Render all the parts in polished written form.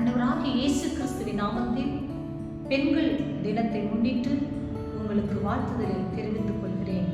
ஆண்டவராகிய இயேசு கிறிஸ்துவின் நாமத்தில் பெண்கள் தினத்தை முன்னிட்டு உங்களுக்கு வாழ்த்துதலை தெரிவித்துக் கொள்கிறேன்.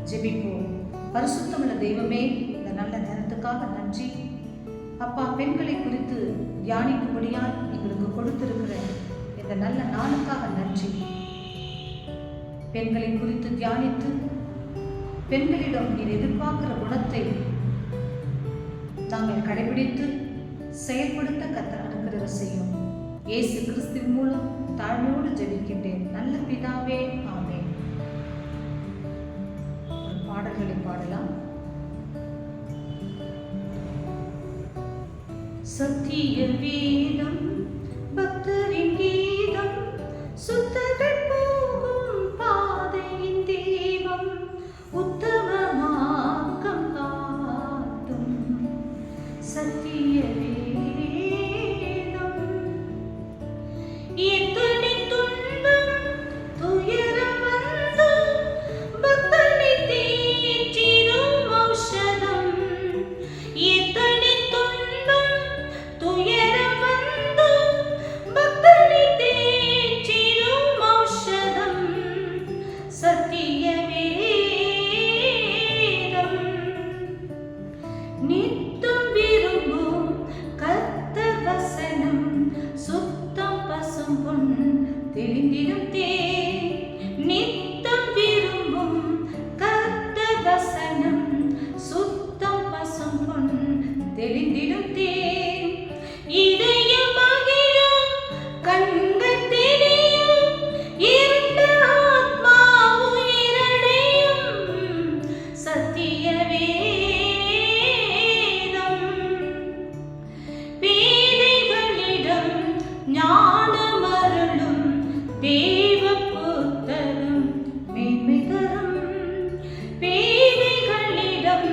ஜெபிப்போம். பரிசுத்தமுள்ள தெய்வமே, இந்த நல்ல நேரத்துக்காக நன்றி அப்பா. பெண்களை குறித்து தியானிக்கும்படியால் எங்களுக்கு கொடுத்திருக்கிற இந்த நல்ல நாளுக்காக நன்றி. பெண்களை குறித்து தியானித்து பெண்களிடம் நீர் எதிர்பார்க்கிற குணத்தை நாங்கள் கடைபிடித்து செயல்படுத்த கர்த்தர் அனுக்கிரகம் செய்யும். இயேசு கிறிஸ்துவின் மூலம் தாழ்மையோடு ஜெபிக்கின்றேன் நல்ல பிதாவே, ஆமென். ஒரு பாடல்களை பாடலாம். சத்திய வேதம் பக்தரின் கீதம், சுத்தர்கள் போகும் பாதையின் தெய்வம், உத்தமமாக்கம் காட்டும் சத்திய வேதம். எத்தனை துன்பம் துயரம் வந்து பக்தனை தேற்றிடும் ஔஷதம், எத்தனை துன்பம் துயரம் வந்து பக்தனை தேற்றிடும் ஔஷதம் சத்திய வேதம். நித்தம் விரும்பும் கர்த்தர் வசனம், சுத்தம் பசும் பொன் தெளிந்திடும் தேன். நித்தம் விரும்பும் கர்த்தர் வசனம், சுத்தம் பசும் பொன் தெளிந்திடும் தேன். இதயம் மகிழும் கண்கள் தெரியும், இருண்ட ஆத்மா உயிரடையும் சத்திய வேதம். பேதைகளிடம் ஞானம் அருளும் தேவ புத்தகம் மேன்மை தரும். பேதைகளிடம்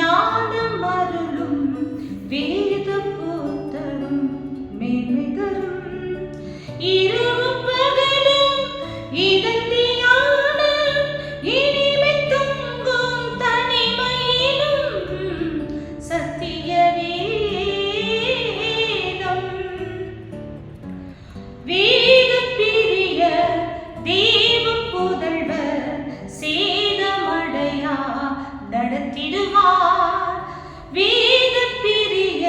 ஞானம் அருளும் வேத புத்தகம் மேன்மை தரும். இரவும் பகலும் இதன் தியானம், இனிமை தூங்கும் தனிமையிலும் சத்திய வேதம். வேத பிரிய தேவ புதல்வர் சேதமடையா நடத்திடுவார். வேத பிரிய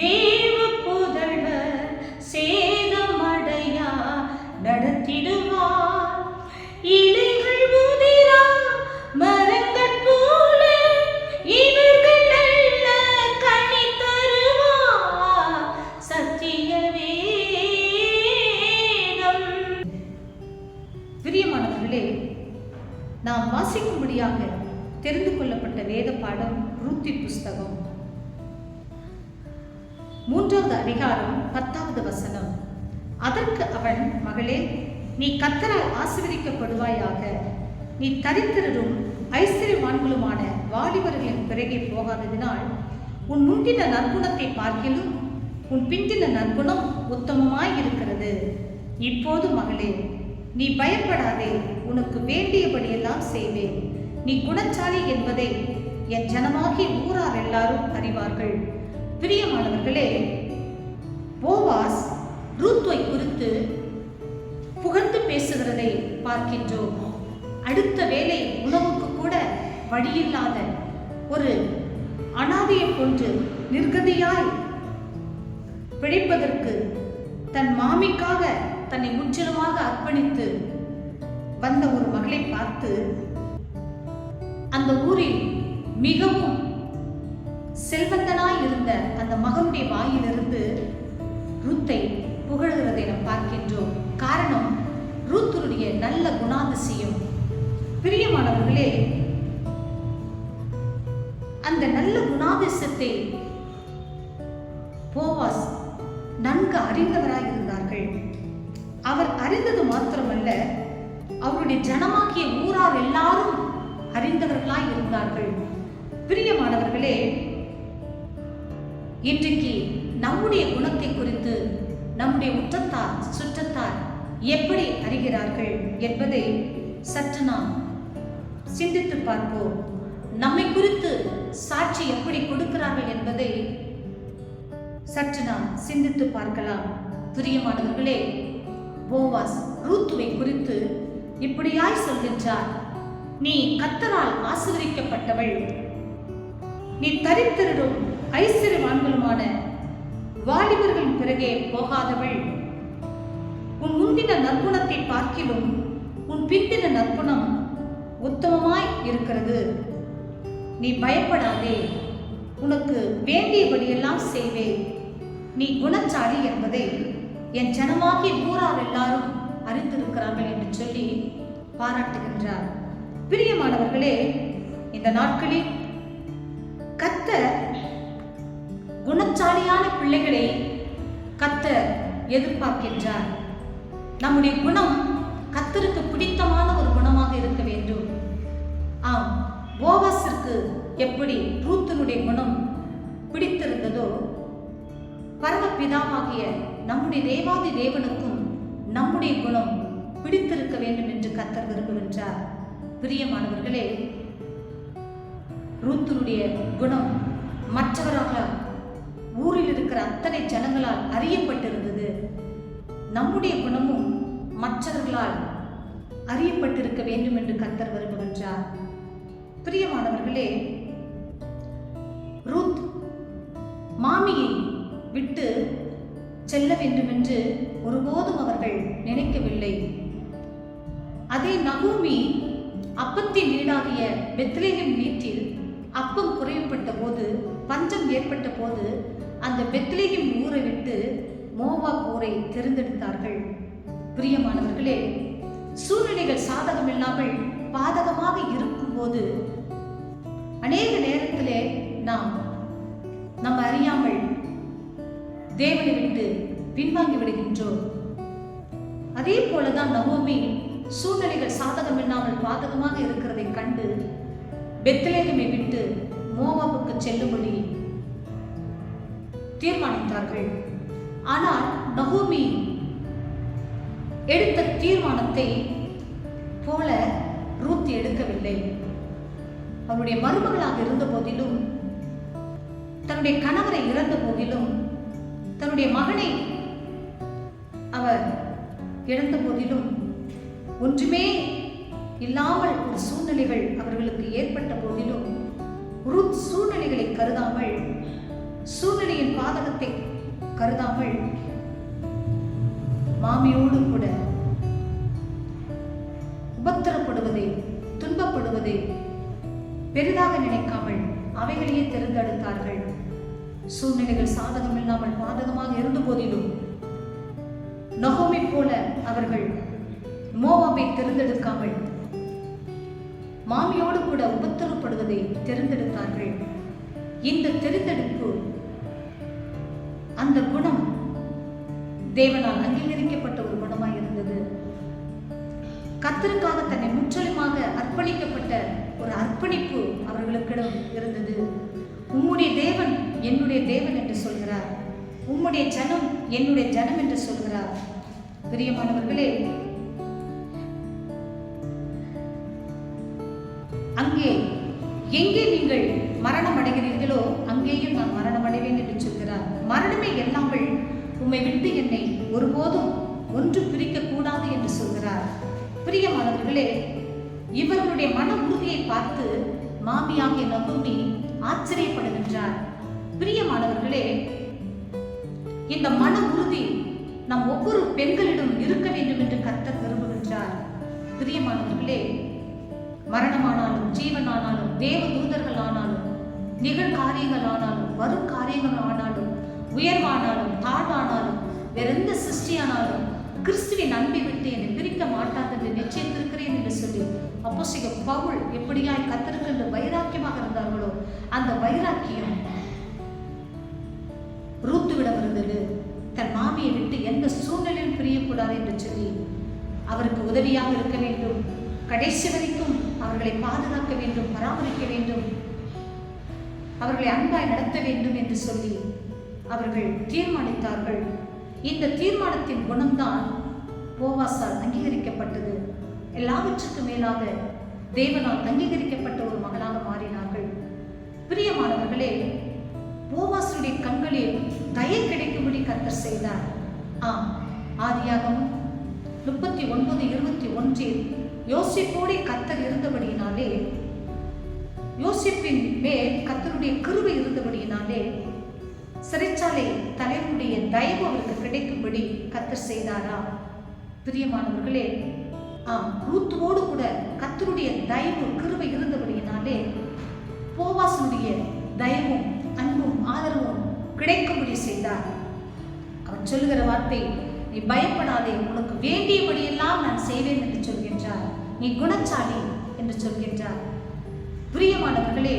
தேவ புதல்வர் சேதமடையா நடத்திடுவார். இலைகள் உதிரா மரங்கள் போல இவர்கள் நல்ல கனி தருவார் சத்திய வேதம். பிரியமானவர்களே, நாம் வாசிக்கும்படியாக தெரிந்து கொள்ளப்பட்ட வேத பாடம் ரூத்தின் புஸ்தகம் 3வது அதிகாரம் 10வது வசனம். அதற்கு அவன், மகளே, நீ கர்த்தரால் ஆசீர்வதிக்கப்படுவாயாக. நீ தரித்திரரும் ஐஸ்வர்யவான்களுமான வாலிபர்களின் பிறகே போகாததினால் உன் முந்தின நற்குணத்தை பார்க்கிலும் உன் பிந்தின நற்குணம் உத்தமமாயிருக்கிறது. இப்போது மகளே, நீ பயப்படாதே, உனக்கு வேண்டியபடியெல்லாம் செய்வேன். நீ குணச்சாலி என்பதை என் ஜனமாகி ஊரார் எல்லாரும் அறிவார்கள். பிரியமானவர்களே, போவாஸ் ரூத்தை குறித்து புகழ்ந்து பேசுகிறதை பார்க்கின்றோம். அடுத்த வேளை உணவுக்கு கூட வழியில்லாத ஒரு அனாதையை போன்று நிர்கதியாய் பிழைப்பதற்கு தன் மாமிக்காக தன்னை முற்றிலுமாக அர்ப்பணித்து வந்த ஒரு மகளை பார்த்து அந்த ஊரில் மிகவும் செல்வந்தனாய் இருந்த அந்த மகனுடைய வாயிலிருந்து ரூத்தை புகழ்கிறதை நாம் பார்க்கின்றோம். காரணம், ரூத்துடைய நல்ல குணாதிசயம். பிரியமானவர்களே, அந்த நல்ல குணாதிசயத்தை போவாஸ் நன்கு அறிந்தவராய் இருந்தார்கள். அவர் அறிந்தது மாத்திரமல்ல, அவருடைய ஜனமாகிய ஊரார் எல்லாரும் அறிந்தவர்களாய் இருந்தார்கள். பிரியமானவர்களே, இன்றைக்கு நம்முடைய குணத்தை குறித்து நம்முடைய உற்றத்தார் சுற்றத்தார் எப்படி அறிகிறார்கள் என்பதை சற்று நாம் சிந்தித்து பார்ப்போம். நம்மை குறித்து சாட்சி எப்படி கொடுக்கிறார்கள் என்பதை சற்று நாம் சிந்தித்து பார்க்கலாம். பிரியமானவர்களே, போவாஸ் ரூத்துவை குறித்து இப்படியாய் சொல்கின்றார்: நீ கர்த்தரால் ஆசீர்வதிக்கப்பட்டவள், நீ தரித்திரரும் ஐஸ்வர்யவான்களுமான வாலிபர்களின் பிறகே போகாதவள். உன் முந்தின நற்குணத்தை பார்க்கிலும் உன் பிந்தின நற்குணம் உத்தமமாய் இருக்கிறது. நீ பயப்படாதே, உனக்கு வேண்டியபடியெல்லாம் செய்வேன். நீ குணச்சாலி என்பதை என் ஜனமாகிய ஊரார் எல்லாரும் அறிந்திருக்கிறார்கள் என்று சொல்லி பாராட்டுகின்றார். பிரியமானவர்களே, இந்த நாட்களில் கர்த்தர் குணச்சாலியான பிள்ளைகளை கர்த்தர் எதிர்பார்க்கின்றார். நம்முடைய குணம் கர்த்தருக்கு பிடித்தமான ஒரு குணமாக இருக்க வேண்டும். ஆம், போவாசிற்கு எப்படி ரூத்தினுடைய குணம் பிடித்திருந்ததோ, பரமபிதாவாகிய நம்முடைய தேவாதி தேவனுக்கும் நம்முடைய குணம் பிடித்திருக்க வேண்டும் என்று கர்த்தர் விரும்புகின்றார். பிரியமானவர்களே, ரூத்தினுடைய குணம் மற்றவராக ஊரில் இருக்கிற அத்தனை ஜனங்களால் அறியப்பட்டிருந்தது. நம்முடைய குணமும் மற்றவர்களால் அறியப்பட்டிருக்க வேண்டும் என்று கர்த்தர் விரும்புகின்றார். பிரியமானவர்களே, ரூத் மாமியை விட்டு செல்ல வேண்டும் என்று ஒருபோதும் அவர்கள் நினைக்கவில்லை. அதே நகோமி அப்பத்தின் வீடாகிய பெத்லேஹேம் வீட்டில் அப்பம் குறைவுபட்ட போது, பஞ்சம் ஏற்பட்ட போது, அந்த பெத்லேஹேம் ஊரை விட்டு மோவாப் ஊரை தேர்ந்தெடுத்தார்கள். பிரியமானவர்களே, சூழ்நிலைகள் சாதகமில்லாமல் பாதகமாக இருக்கும்போது அநேக நேரத்திலே நம்ம அறியாமல் தேவனை விட்டு பின்வாங்கி விடுகின்றோம். அதே போலதான் நகோமி சூழ்நிலைகள் சாதகமில்லாமல் பாதகமாக இருக்கிறதை கண்டு பெத்லேஹேமை விட்டு மோவாபுக்கு செல்லும்படி தீர்மானித்தார்கள். ஆனால் நகோமி எடுத்த தீர்மானத்தை போல ரூத் எடுக்கவில்லை. அவருடைய மருமகளாக இருந்த போதிலும், தன்னுடைய கணவரை இறந்த போதிலும், தன்னுடைய மகனை அவர் இழந்த போதிலும், ஒன்றுமே இல்லாமல் ஒரு சூழ்நிலைகள் அவர்களுக்கு ஏற்பட்ட போதிலும், ரூத் சூழ்நிலைகளை கருதாமல், சூழ்நிலையின் பாதகத்தை கருதாமல், மாமியோடு கூட உபத்திரப்படுவதை, துன்பப்படுவதை பெரிதாக நினைக்காமல் அவைகளையே தேர்ந்தெடுத்தார்கள். சூழ்நிலைகள் சாதகம் இல்லாமல் பாதகமாக இருந்த போதிலும் நகோமி போல அவர்கள் மோவாபை தேர்ந்தெடுக்காமல் மாமியோடு கூட உபத்திரப்படுவதை தேர்ந்தெடுத்தார்கள். இந்த தேர்ந்தெடுப்பு, அந்த குணம் தேவனால் அங்கீகரிக்கப்பட்ட ஒரு குணமாய் இருந்தது. கர்த்தருக்காக தன்னை முற்றிலுமாக அர்ப்பணிக்கப்பட்ட ஒரு அர்ப்பணிப்பு அவர்களுக்கிடம் இருந்தது. உம்முடைய தேவன் என்னுடைய தேவன் என்று சொல்கிறார், உம்முடைய ஜனம் என்னுடைய ஜனம் என்று சொல்கிறார். பிரியமானவர்களே, அங்கே எங்கே நீங்கள் மரணம் அடைகிறீர்களோ அங்கேயும் நான் மரணம் அடைவேன் என்று சொல்கிறார். மரணமே எல்லாமல் உம்மை விட்டு என்னை ஒருபோதும் ஒன்று பிரிக்க கூடாது என்று சொல்கிறார். பிரியமானவர்களே, இவர்களுடைய மன உறுதியை பார்த்து மாமியாகிய நகோமி ஆச்சரியப்படுகின்றார். பிரியமானவர்களே, இந்த மன உறுதி நம் ஒவ்வொரு பெண்களிடம் இருக்க வேண்டும் என்று கர்த்தர் விரும்புகின்றார். பிரியமானவர்களே, மரணமானாலும், ஜீவனானாலும், தேவ தூதர்கள் ஆனாலும், நிகழ்காரியங்கள் ஆனாலும், வரும் காரியங்கள் ஆனாலும், உயர்வானாலும், தாழ்வானாலும், வேற எந்த சிருஷ்டியானாலும் கிறிஸ்துவின் அன்பை விட்டு என்னை பிரிக்க மாட்டாது என்று நிச்சயித்திருக்கிறேன் என்று சொல்லி அப்போஸ்தலன் பவுல் எப்படியாய் கர்த்தருக்கு வைராக்கியமாக இருந்தார்களோ அந்த வைராக்கியம் ரூத்துவிடம் இருந்தது. தன் மாமியை விட்டு எந்த சூழ்நிலையும் பிரியக்கூடாது என்று சொல்லி அவருக்கு உதவியாக இருக்க வேண்டும், கடைசி வரைக்கும் அவர்களை பாதுகாக்க வேண்டும், பராமரிக்க வேண்டும், அவர்களை அன்பாய் நடத்த வேண்டும் என்று சொல்லி அவர்கள் தீர்மானித்தார்கள். இந்த தீர்மானத்தின் குணம்தான் போவாசால் அங்கீகரிக்கப்பட்டது. எல்லாவற்றுக்கும் மேலாக தேவனால் அங்கீகரிக்கப்பட்ட ஒரு மகளாக மாறினார்கள். பிரியமானவர்களே, போவாசுடைய கண்களில் தயை கிடைக்கும்படி கர்த்தர் செய்தார். ஆம், ஆதியாகமம் 39:21 யோசேப்போடே கர்த்தர் இருந்தபடியினாலே, யோசேப்பின் மேல் கர்த்தருடைய கிருபை இருந்தபடியினாலே சிறைச்சாலை தலைவனுடைய தயவு அவருக்கு கிடைக்கும்படி கர்த்தர் செய்தாரா? பிரியமானவர்களே, ஆம், ரூத்துவோடு கூட கர்த்தருடைய தயவு கிருபை இருந்தபடியினாலே போவாசுடைய தயவும் அன்பும் ஆதரவும் கிடைக்கும்படி செய்தார். அவர் சொல்லுகிற வார்த்தை, நீ பயப்படாதே, உனக்கு வேண்டியபடியெல்லாம் நான் செய்வேன் என்று சொல்கின்றார். நீ குணச்சாலி என்று சொல்கின்றார். பிரியமானவர்களே,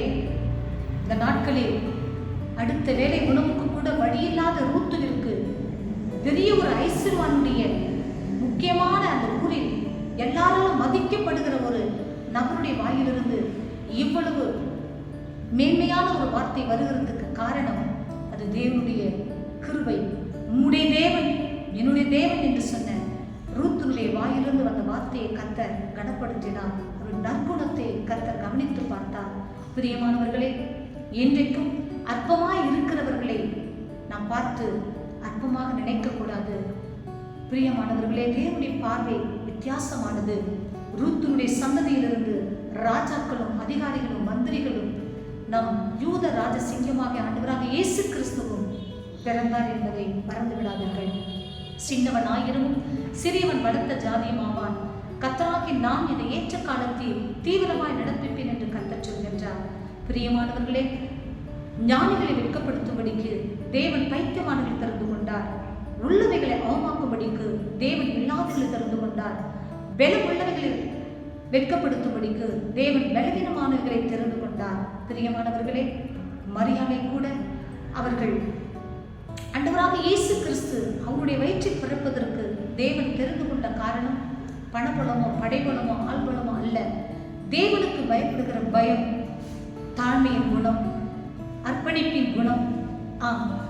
இந்த நாட்களில் அடுத்த வேலை உணவுக்கு கூட வழியில்லாத ரூத்துவிற்கு பெரிய ஒரு ஐஸ்வர்வானுடைய முக்கியமான அந்த ஊரில் எல்லாராலும் மதிக்கப்படுகிற ஒரு நபருடைய வாயிலிருந்து இவ்வளவு மேன்மையான ஒரு வார்த்தை வருகிறதுக்கு காரணம் அது தேவனுடைய கிருபை. உம்முடைய தேவன் என்னுடைய தேவன் என்று சொன்ன ரூத்துடைய வாயிலிருந்து வந்த வார்த்தையை கர்த்தர் கனப்படுத்தினார். ஒரு நற்குணத்தை கர்த்தர் கவனித்து பார்த்தார். பிரியமானவர்களே, இன்றைக்கும் அற்பமாய் இருக்கிறவர்களை நாம் பார்த்து அற்பமாக நினைக்க கூடாது. பிரியமானவர்களே, தேவனுடைய பார்வை வித்தியாசமானது. ரூத்துடைய சந்ததியிலிருந்து ராஜாக்களும் அதிகாரிகளும் மந்திரிகளும் நம் யூத ராஜசிங்கமாக ஆண்டவராக இயேசு கிறிஸ்துவும் பிறந்தார் என்பதை மறந்து விடாதீர்கள். சின்னவன் ஆயிரமும் சிறியவன் பலத்த ஜாதியும் ஆவான். கர்த்தராகி நான் இதை ஏற்ற காலத்தில் தீவிரமாய் நடப்பிப்பேன் என்று கர்த்தர் சொல்கின்றார். பிரியமானவர்களே, ஞானிகளை வெட்கப்படுத்தும்படிக்கு தேவன் பைத்தியமானவர்களை திறந்து கொண்டார். உள்ளவைகளை அவமாக்கும்படிக்கு தேவன் இல்லாதவர்களை திறந்து கொண்டார். பலம் உள்ளவைகளில் வெட்கப்படுத்தும்படிக்கு தேவன் பலவீனமானவர்களை திறந்து கொண்டார். பிரியமானவர்களே, மரியாதை கூட அவர்கள் ஆண்டவராக இயேசு கிறிஸ்து அவருடைய வயிற்றில் பிறப்பதற்கு தேவன் தெரிந்து கொண்ட காரணம் பணபலமோ படைபலமோ ஆள்பலமோ அல்ல. தேவனுக்கு பயப்படுகிற பயம், தாழ்மையின் குணம், அர்ப்பணிப்பின் குணம்.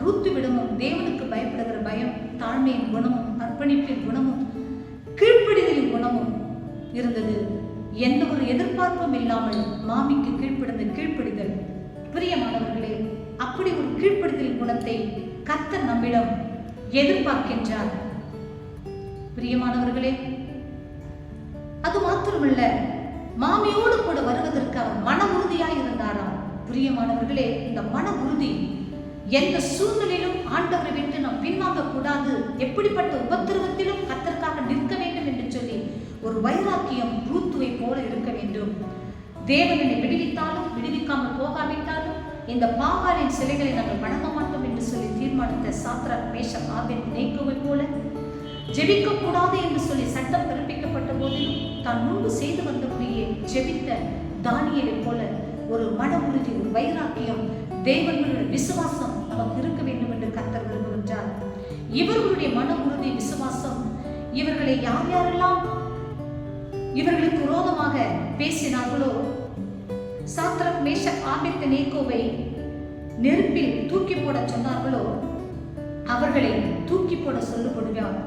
ரூத்துவிடமும் தேவனுக்கு பயப்படுகிற பயம், தாழ்மையின் குணமும் அர்ப்பணிப்பின் குணமும் கீழ்ப்படிதலின் குணமும் இருந்தது. எந்த ஒரு எதிர்பார்ப்பும் இல்லாமல் மாமிக்கு கீழ்ப்படிதல். பிரியமானவர்களே, அப்படி ஒரு கீழ்ப்படிதல் குணத்தை கர்த்தர் நம்மிடம் எதிர்பார்க்கின்றார். பிரியமானவர்களே, அது மாத்திரமல்ல, மாமியோடு கூட வருவதற்கு அவர் மன உறுதியாய் இருந்தாராம். பிரியமானவர்களே, இந்த மன உறுதி எந்த சூழ்நிலையிலும் ஆண்டவரை விட்டு நாம் பின்வாங்க கூடாது. எப்படிப்பட்ட உபத்திரவத்திலும் கர்த்தருக்காக நிற்க வேண்டும் என்று சொல்லி ஒரு வைராக்கியம் ரூத்துவை போல இருக்க வேண்டும். தேவனை விடுவித்தாலும் விடுவிக்காமல் போகாவிட்டாலும் இந்த பாகாலின் சிலைகளை நாங்கள் வணங்க மாட்டோம் என்று சொல்லி தீர்மானித்த சாத்ராக், மேஷக், ஆபேத்நேகோவை போல ஜெபிக்க கூடாது என்று சொல்லி சட்டம் பிறப்பிக்கப்பட்ட போதிலும் தான் முன்பு செய்து வந்தபடியே ஜெபித்த தானியேலை போல ஒரு மன உறுதி, ஒரு வைராக்கியம், தேவனுடைய விசுவாசம் நமக்கு இருக்க வேண்டும் என்று கர்த்தர் விரும்புகின்றார். இவர்களுடைய மன உறுதி, விசுவாசம், இவர்களை யார் யாரெல்லாம் இவர்களுக்கு விரோதமாக பேசினார்களோ, சாத்ராக், மேஷக், ஆபேத்நேகோவை நெருப்பில் தூக்கி போட சொன்னார்களோ அவர்களை தூக்கி போட சொல்லப்படுவார்.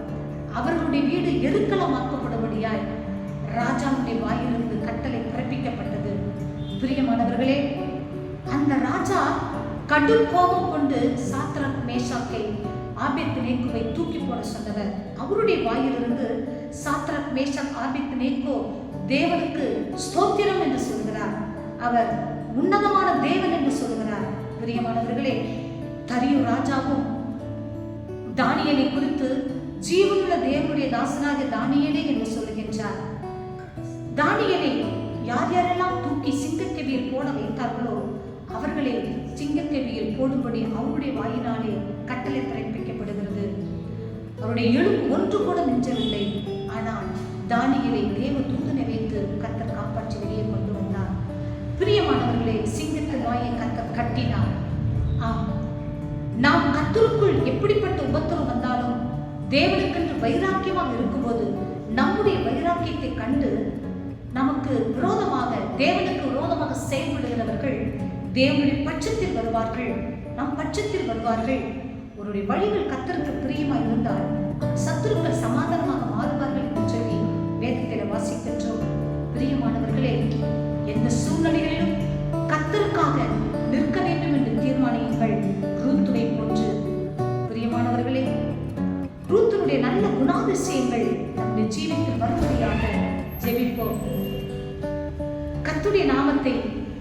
அவர்களுடைய வீடு எருக்களமாக்கப்படும்படியாய் ராஜாவுடைய வாயிலிருந்து கட்டளை பிறப்பிக்கப்பட்டது. பிரியமானவர்களே, அந்த ராஜா கடும் கோபம் கொண்டு சாத்ராக், மேஷாக்கை, ஆபேத்நேகோவை தூக்கி போட சொன்னவர். அவருடைய வாயிலிருந்து சாத்ராக், மேஷாக், ஆபேத்நேகோ தேவனுக்கு ஸ்தோத்திரம் என்று சொல்கிறார். அவர் உன்னதமான தேவன் என்று சொல்கிறார். பிரியமானவர்களே, தரியு ராஜாவும் தானியேலை குறித்து ஜீவனுள்ள தேவனுடைய தாசனாக தானியேலே என்று சொல்லுகின்றார். தானியேலை யார் யாரெல்லாம் தூக்கி சிங்கக்கெபியில் போட வைத்தார்களோ அவர்களை சிங்கக்கெபியில் போடும்படி அவருடைய வாயினாலே கட்டளை பிறப்பிக்கப்படுகிறது. அவருடைய எலும்பு ஒன்று கூட மிஞ்சவில்லை. ஆனால் தானியேலை தேவ தூதனை வைத்து கர்த்தர் காப்பாற்றி வெளியே கொண்டு வந்தார். பிரியமானவர்களே, சிங்கத்தின் வாயை கர்த்தர் கட்டினார். நாம் கர்த்தருக்குள் எப்படிப்பட்ட உபத்திரம் வந்தாலும் தேவனுக்கென்று வைராக்கியமாக இருக்கும்போது நம்முடைய வைராக்கியத்தை கண்டு நமக்கு விரோதமாக, தேவனுக்கு விரோதமாக செயல்படுகிறவர்கள் தேவனுடைய பட்சத்தில் வருவார்கள், நம் பட்சத்தில் வருவார்கள். அவருடைய வழிகள் கர்த்தருக்கு பிரியமாக இருந்தால் சத்துருக்கள் சமாதானமாக மாறுவார்கள் என்று சொல்லி வேதத்தில் வாசிக்கின்றோம். பிரியமானவர்களே, எந்த சூழ்நிலைகளிலும் கர்த்தருக்காக நிற்க வேண்டும் என்று தீர்மானியுங்கள். கர்த்தருடைய நல்ல குணாதிசயங்கள் நம்முடைய ஜீவித்தில் வரும்படியாக ஜெபிப்போம். கர்த்தருடைய நாமத்தை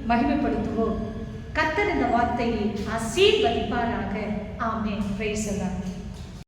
மகிமைப்படுத்துவோம். கர்த்தர் இந்த வார்த்தையை ஆசீர்வதிப்பாராக. ஆமென். Praise the Lord.